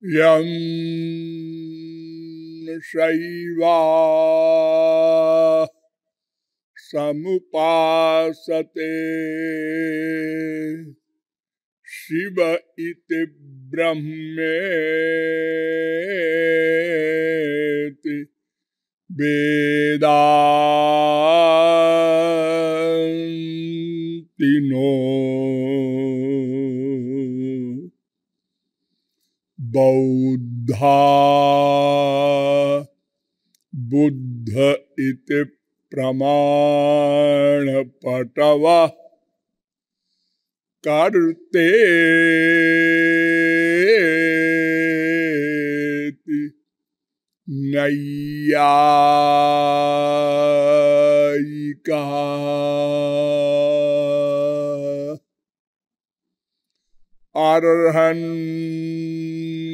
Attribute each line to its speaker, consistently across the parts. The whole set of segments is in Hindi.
Speaker 1: यं शैवा समुपासते शिव इति ब्रह्मेति वेदान्ति नो बौद्धा बुद्ध इति प्रमाणपटवः कर्तेति नैयायिकाः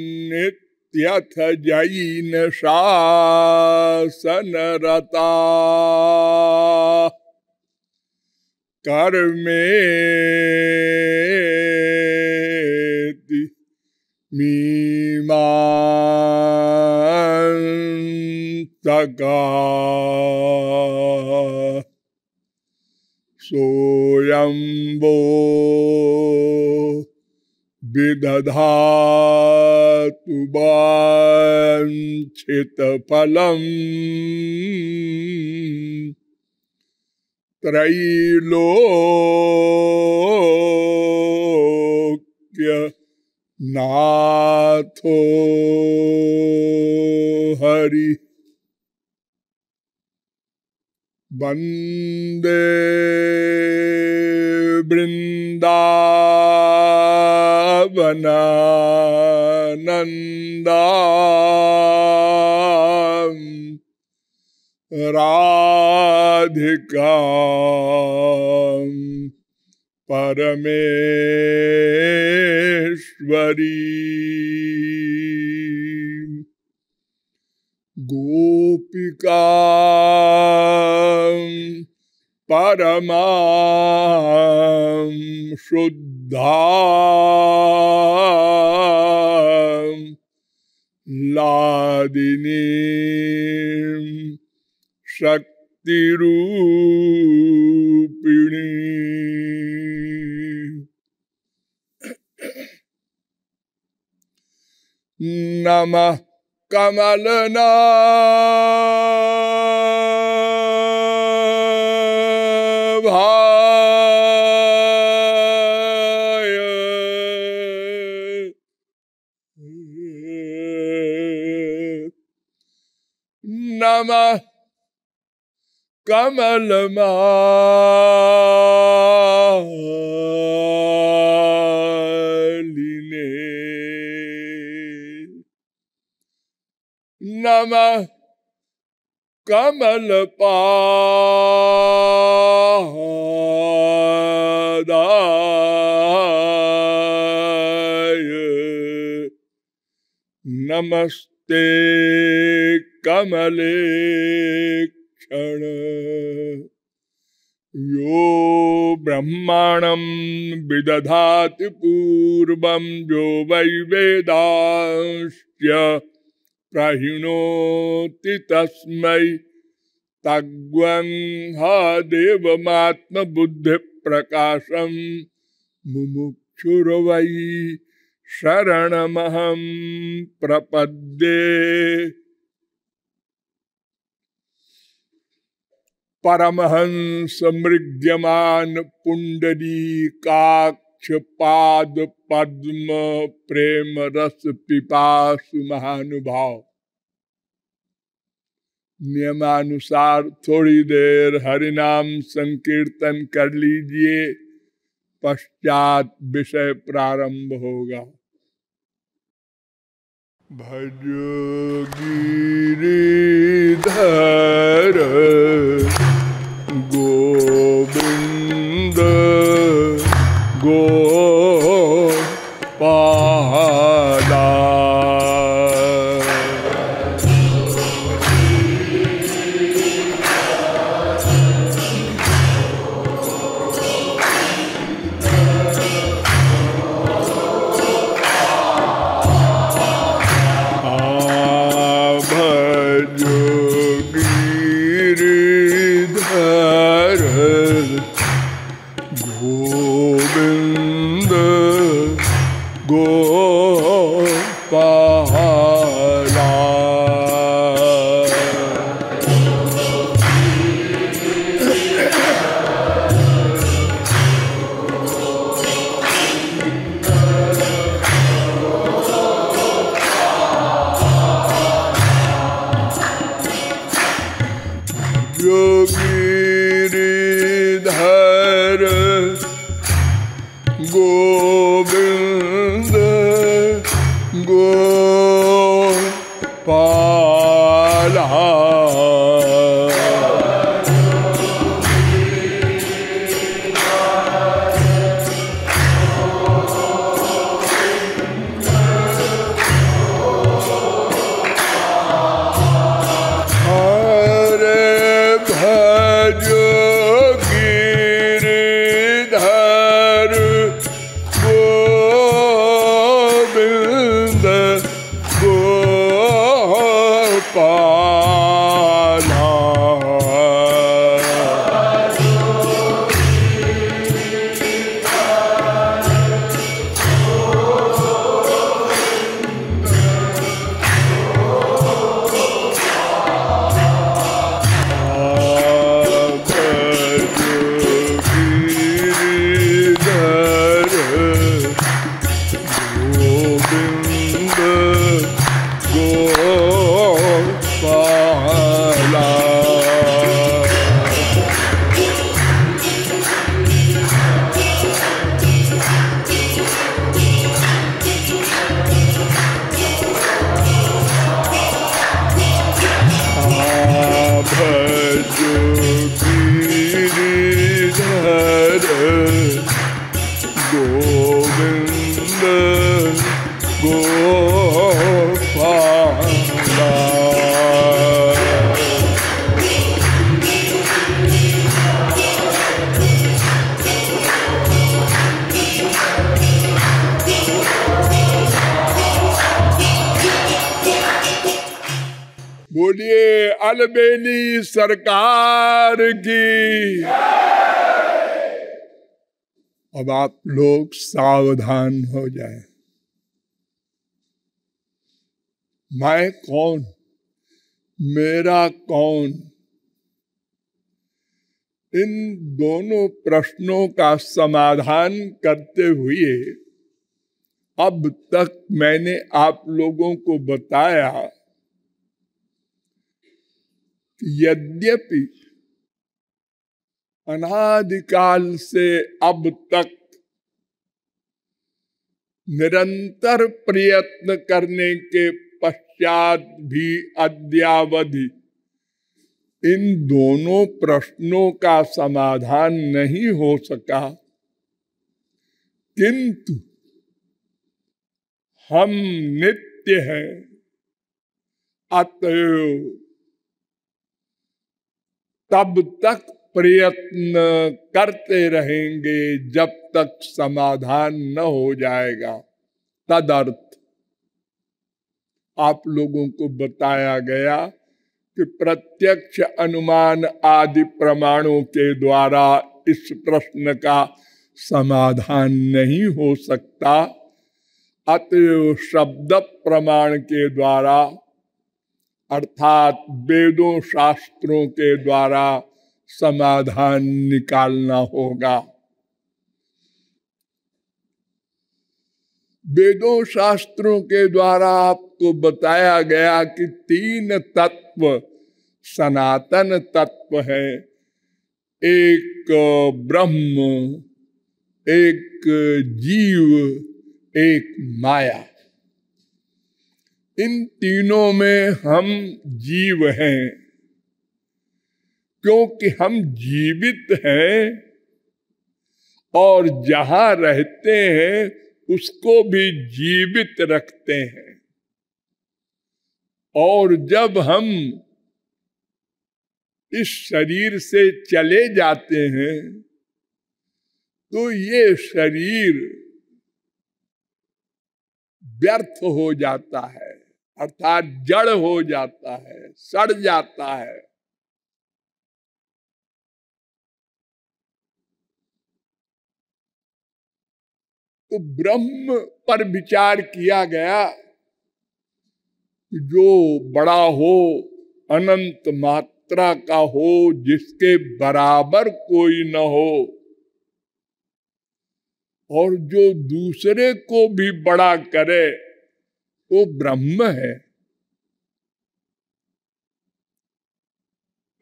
Speaker 1: अर्हन्नित्यथ जैन शासनरता कर्मेति मीमांसकाः सोऽयंबो विदधातु वाञ्छितफलम् त्रैलोक्य नाथो हरि वंदे वृंदावनानंदा राधिका परमेश्वरी गोपिका परमां शुद्धा लादिनी शक्तिरूपिणी नमः कमलनाभाय नमः कमलमालिने नमः कमलपादाय नमस्ते कमलेक्षण यो ब्रह्माणं विदधाति पूर्वं यो वै वेदांश्च प्रहिणोति तस्मै तग्वं हा देवमात्मबुद्धि प्रकाशं मुमुक्षुर्वै शरणमहं प्रपद्ये परमहंस मृग्यमान पुंडरीकाक्ष पाद पद्म प्रेम रस पिपासु महानुभाव नियमानुसार थोड़ी देर हरिनाम संकीर्तन कर लीजिए, पश्चात विषय प्रारंभ होगा। भज गिरिधर गोविंद गोपाला गोविंद गोपाला। गिरिधर गोविंद गोपाला। बोलिए अलबेली सरकार की। अब आप लोग सावधान हो जाएं। मैं कौन, मेरा कौन, इन दोनों प्रश्नों का समाधान करते हुए अब तक मैंने आप लोगों को बताया यद्यपि अनादिकाल से अब तक निरंतर प्रयत्न करने के पश्चात भी अद्यावधि इन दोनों प्रश्नों का समाधान नहीं हो सका, किंतु हम नित्य हैं, अतएव तब तक प्रयत्न करते रहेंगे जब तक समाधान न हो जाएगा। तदर्थ आप लोगों को बताया गया कि प्रत्यक्ष अनुमान आदि प्रमाणों के द्वारा इस प्रश्न का समाधान नहीं हो सकता, अतएव शब्द प्रमाण के द्वारा अर्थात वेदों शास्त्रों के द्वारा समाधान निकालना होगा। वेदों शास्त्रों के द्वारा आपको बताया गया कि तीन तत्व सनातन तत्व है, एक ब्रह्म, एक जीव, एक माया। इन तीनों में हम जीव हैं, क्योंकि हम जीवित हैं और जहां रहते हैं उसको भी जीवित रखते हैं। और जब हम इस शरीर से चले जाते हैं तो ये शरीर व्यर्थ हो जाता है, अर्थात जड़ हो जाता है, सड़ जाता है। तो ब्रह्म पर विचार किया गया, जो बड़ा हो, अनंत मात्रा का हो, जिसके बराबर कोई न हो, और जो दूसरे को भी बड़ा करे वो ब्रह्म है।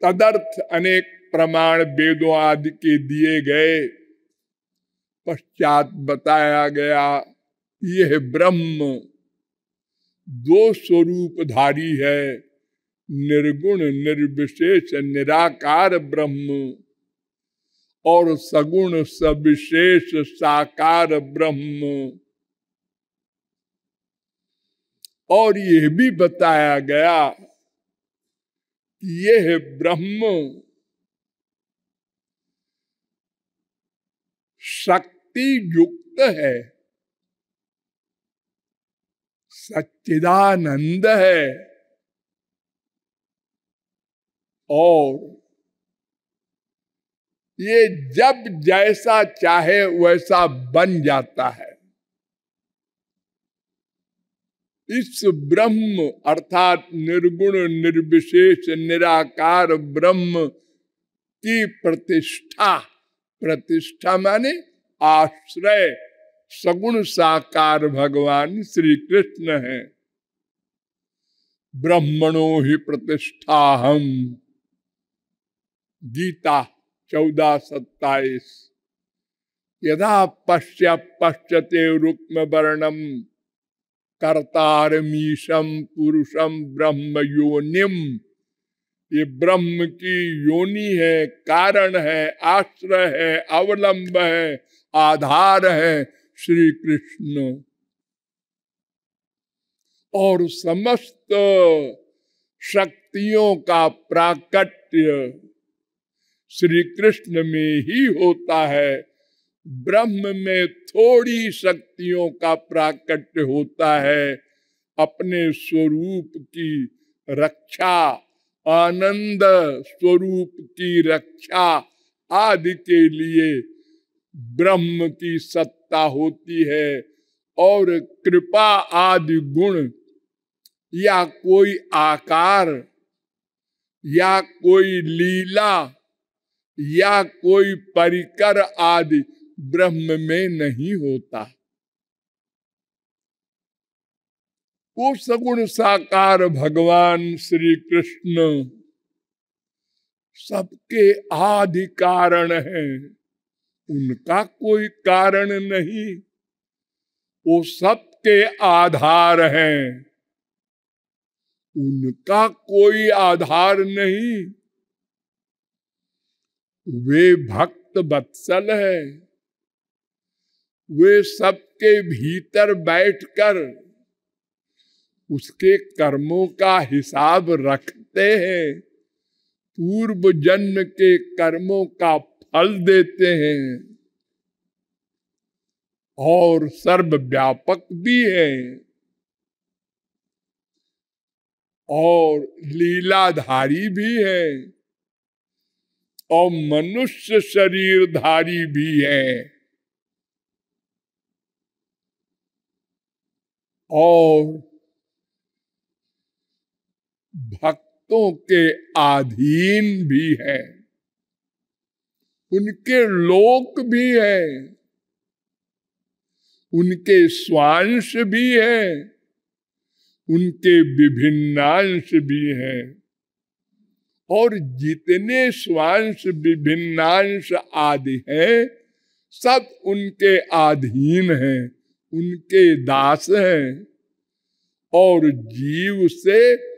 Speaker 1: तदर्थ अनेक प्रमाण वेदों आदि के दिए गए। पश्चात बताया गया यह ब्रह्म दो स्वरूपधारी है, निर्गुण निर्विशेष निराकार ब्रह्म और सगुण सविशेष साकार ब्रह्म। और यह भी बताया गया कि यह ब्रह्म शक्ति युक्त है, सच्चिदानंद है, और ये जब जैसा चाहे वैसा बन जाता है। इस ब्रह्म अर्थात निर्गुण निर्विशेष निराकार ब्रह्म की प्रतिष्ठा, प्रतिष्ठा माने आश्रय सगुण साकार भगवान श्री कृष्ण है। ब्रह्मणो ही प्रतिष्ठा हम, गीता 14:27। यदा पश्यते रुक्म वर्णम कर्तारमीशम पुरुषम ब्रह्म योनिम। ये ब्रह्म की योनि है, कारण है, आश्रय है, अवलंब है, आधार है श्री कृष्ण। और समस्त शक्तियों का प्राकट्य श्री कृष्ण में ही होता है। ब्रह्म में थोड़ी शक्तियों का प्राकट्य होता है। अपने स्वरूप की रक्षा, आनंद स्वरूप की रक्षा आदि के लिए ब्रह्म की सत्ता होती है। और कृपा आदि गुण या कोई आकार या कोई लीला या कोई परिकर आदि ब्रह्म में नहीं होता। वो सगुण साकार भगवान श्री कृष्ण सबके आदि कारण है, उनका कोई कारण नहीं। वो सबके आधार हैं, उनका कोई आधार नहीं। वे भक्त वत्सल है, वे सबके भीतर बैठकर उसके कर्मों का हिसाब रखते हैं, पूर्व जन्म के कर्मों का फल देते हैं, और सर्वव्यापक भी है, और लीलाधारी भी है, और मनुष्य शरीरधारी भी है, और भक्तों के अधीन भी है, उनके लोक भी है, उनके स्वांश भी है, उनके विभिन्नांश भी है। और जितने स्वांश विभिन्नांश आदि हैं सब उनके अधीन हैं, उनके दास हैं। और जीव से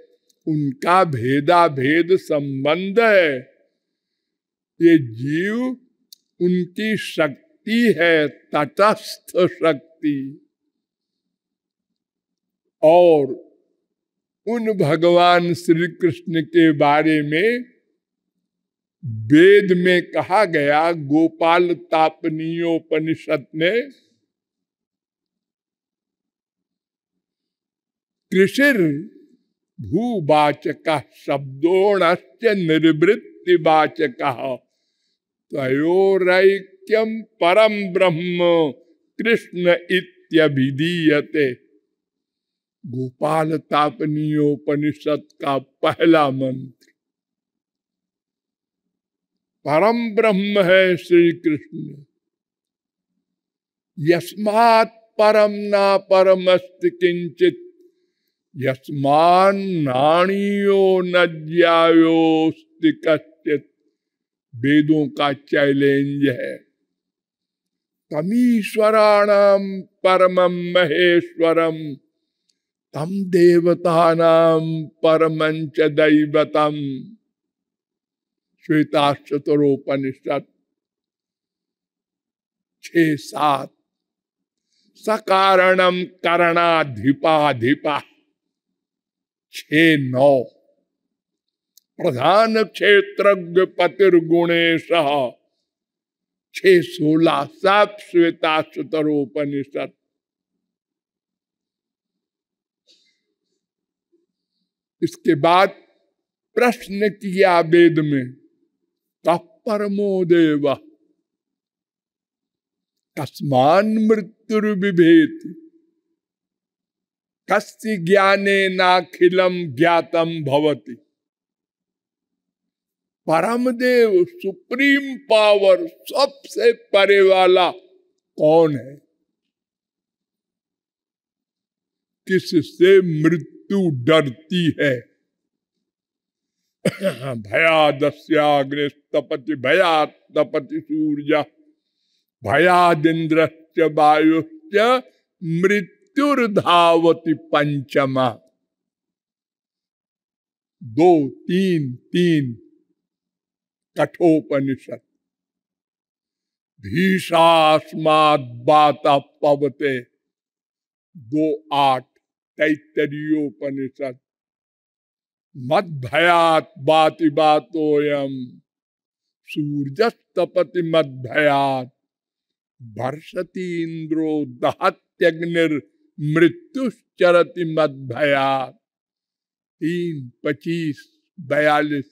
Speaker 1: उनका भेदा भेद संबंध है। ये जीव उनकी शक्ति है, तटस्थ शक्ति। और उन भगवान श्री कृष्ण के बारे में वेद में कहा गया, गोपाल तापनीयोपनिषद में, कृषिर भूवाचक शब्दोश्च निर्वृत्तिवाचक तयोरैक्यम परम ब्रह्म कृष्ण इत्यभिधीयते। गोपाल तापनीयोपनिषद का पहला मंत्र। परम ब्रह्म है श्री कृष्ण। यस्मात् परम ना परमस्ति किंचित, यस्मान नाणीयो न ज्यायोस्ति कश्चित। वेदों का चैलेंज है। तमीश्वराणाम परमं महेश्वरम, तम देवतानाम परमंच दैवतम। श्वेताश्वतरोपनिषद 6-7। सकारणम करणाधिपाधिपा 6-9। प्रधान क्षेत्रज्ञ पतिर्गुणेश 6-16। सब श्वेताश्वतरोपनिषद। इसके बाद प्रश्न किया वेद में, कः परमो देव कस्मान मृत्युर्बिभेति, कस्य ज्ञानेनाखिलम ज्ञातम भवति। परम देव, सुप्रीम पावर, सबसे परे वाला कौन है? किससे मृत्यु डरती है? भयादस्याग्निस्तपति भयात् तपति सूर्य, भयादिन्द्रश्च वायुश्च मृत्युर्धावति पंचमा। 2-3-3 कठोपनिषद। भीषास्माद् वातः पवते 2-8 तैत्तरीयोपनिषद। मद्भयात् वाति वातोयम सूर्यस्तपति मद्भयात्, वर्षति इंद्रो दहत्यग्निर्मृत्युश्चरति मद्भयात्। 3-25-42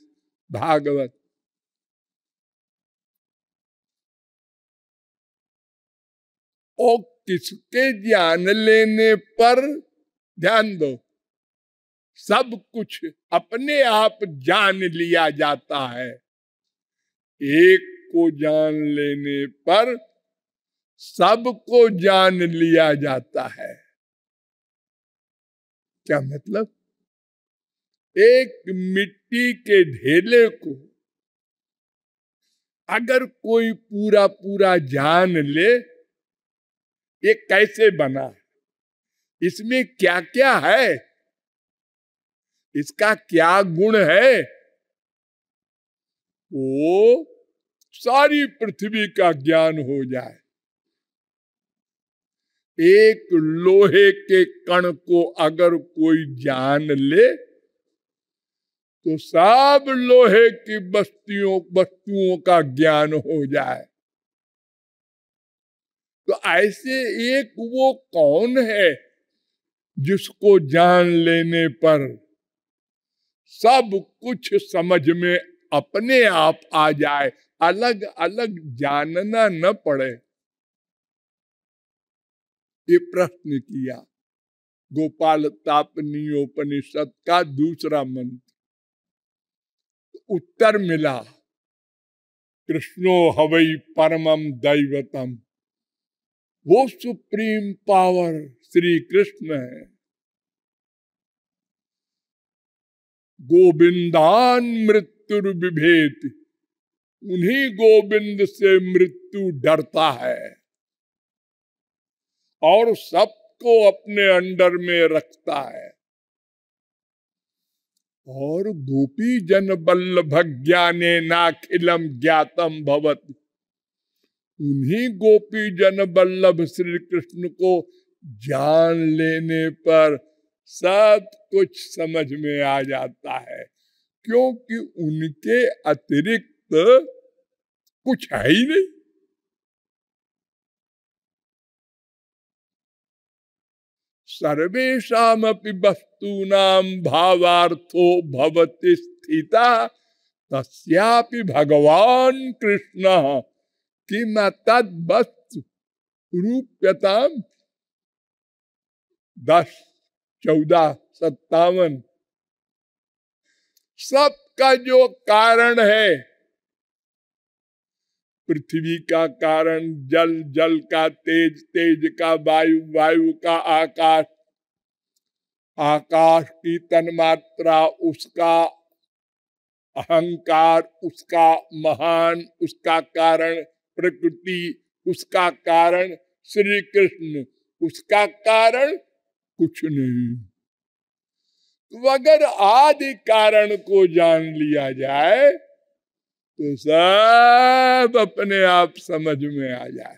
Speaker 1: भागवत। और किसके जान लेने पर, ध्यान दो, सब कुछ अपने आप जान लिया जाता है। एक को जान लेने पर सबको जान लिया जाता है। क्या मतलब? एक मिट्टी के ढेले को अगर कोई पूरा पूरा जान ले, ये कैसे बना, इसमें क्या क्या है, इसका क्या गुण है, वो सारी पृथ्वी का ज्ञान हो जाए। एक लोहे के कण को अगर कोई जान ले तो सब लोहे की वस्तुओं का ज्ञान हो जाए। तो ऐसे एक वो कौन है जिसको जान लेने पर सब कुछ समझ में अपने आप आ जाए, अलग अलग जानना न पड़े? ये प्रश्न किया। गोपाल तापनीयोपनिषद का दूसरा मंत्र। उत्तर मिला, कृष्णो हवै परमम दैवतम। वो सुप्रीम पावर श्री कृष्ण है। गोविंदान मृत्युर्बिभेति, उन्हीं गोविंद से मृत्यु डरता है और सबको अपने अंडर में रखता है। और गोपी जन बल्लभ ज्ञानेनाखिलम ज्ञातम भवति, उन्हीं गोपी जन बल्लभ श्री कृष्ण को जान लेने पर सब कुछ समझ में आ जाता है, क्योंकि उनके अतिरिक्त कुछ है ही नहीं। सर्वेषामपि वस्तूनां भावार्थो भवति स्थिता, तस्यापि भगवान कृष्ण किम तद्वस्तु रूप्यताम 10, 14, 57 सबका जो कारण है, पृथ्वी का कारण जल, जल का तेज, तेज का वायु, वायु का आकाश, आकाश की तन्मात्रा, उसका अहंकार, उसका महान, उसका कारण प्रकृति, उसका कारण श्री कृष्ण, उसका कारण कुछ नहीं। तो अगर आदि कारण को जान लिया जाए तो सब अपने आप समझ में आ जाए।